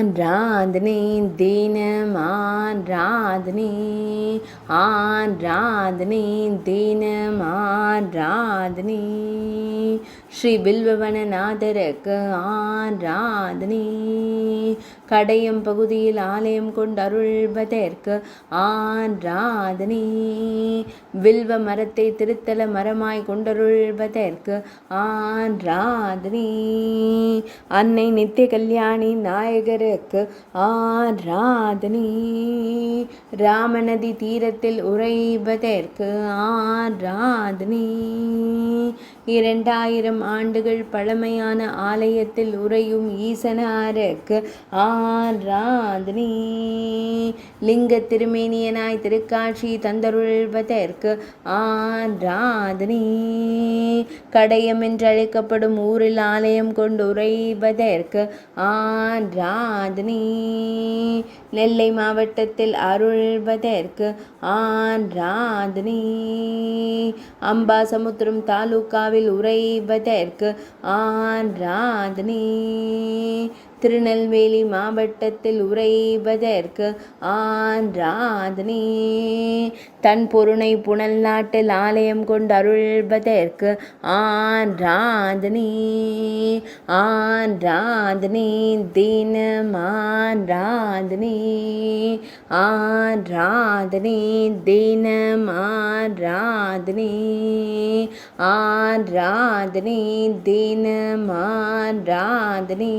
ஆராதனை தினம் ஆராதனை ஆராதனை தினம் ஆராதனை ஸ்ரீ பில்வவனநாதருக்கு ஆராதனை கடையம் பகுதியில் ஆலயம் கொண்டருள்வதற்கு ஆராதனை வில்வ மரத்தை திருத்தல மரமாய் கொண்டருள்வதற்கு ஆராதனை அன்னை நித்திய கல்யாணி நாயகருக்கு ஆராதனை ராமநதி தீரத்தில் உறைவதற்கு ஆராதனை 2000 ஆண்டுகள் பழமையான ஆலயத்தில் உறையும் ஈசனாருக்கு ஆராதனை லிங்க திருமேனியனாய் திருக்காட்சி தந்தருள்வதற்கு ஆராதனை கடையம் என்றழைக்கப்படும் ஊரில் ஆலயம் கொண்டு உறைவதற்கு ஆராதனை நெல்லை மாவட்டத்தில் அருள்வதற்கு ஆராதனை அம்பாசமுத்திரம் தாலுகாவில் உறைவதற்கு ஆராதனை திருநெல்வேலி மாவட்டத்தில் உறைவதற்கு ஆராதனை தன் பொருணை புனல் நாட்டில் ஆலயம் கொண்டு அருள்வதற்கு ஆராதனை ஆராதனை தினம் ஆராதனை ஆராதனை தினம் ஆராதனை ஆராதனை தினம் ஆராதனை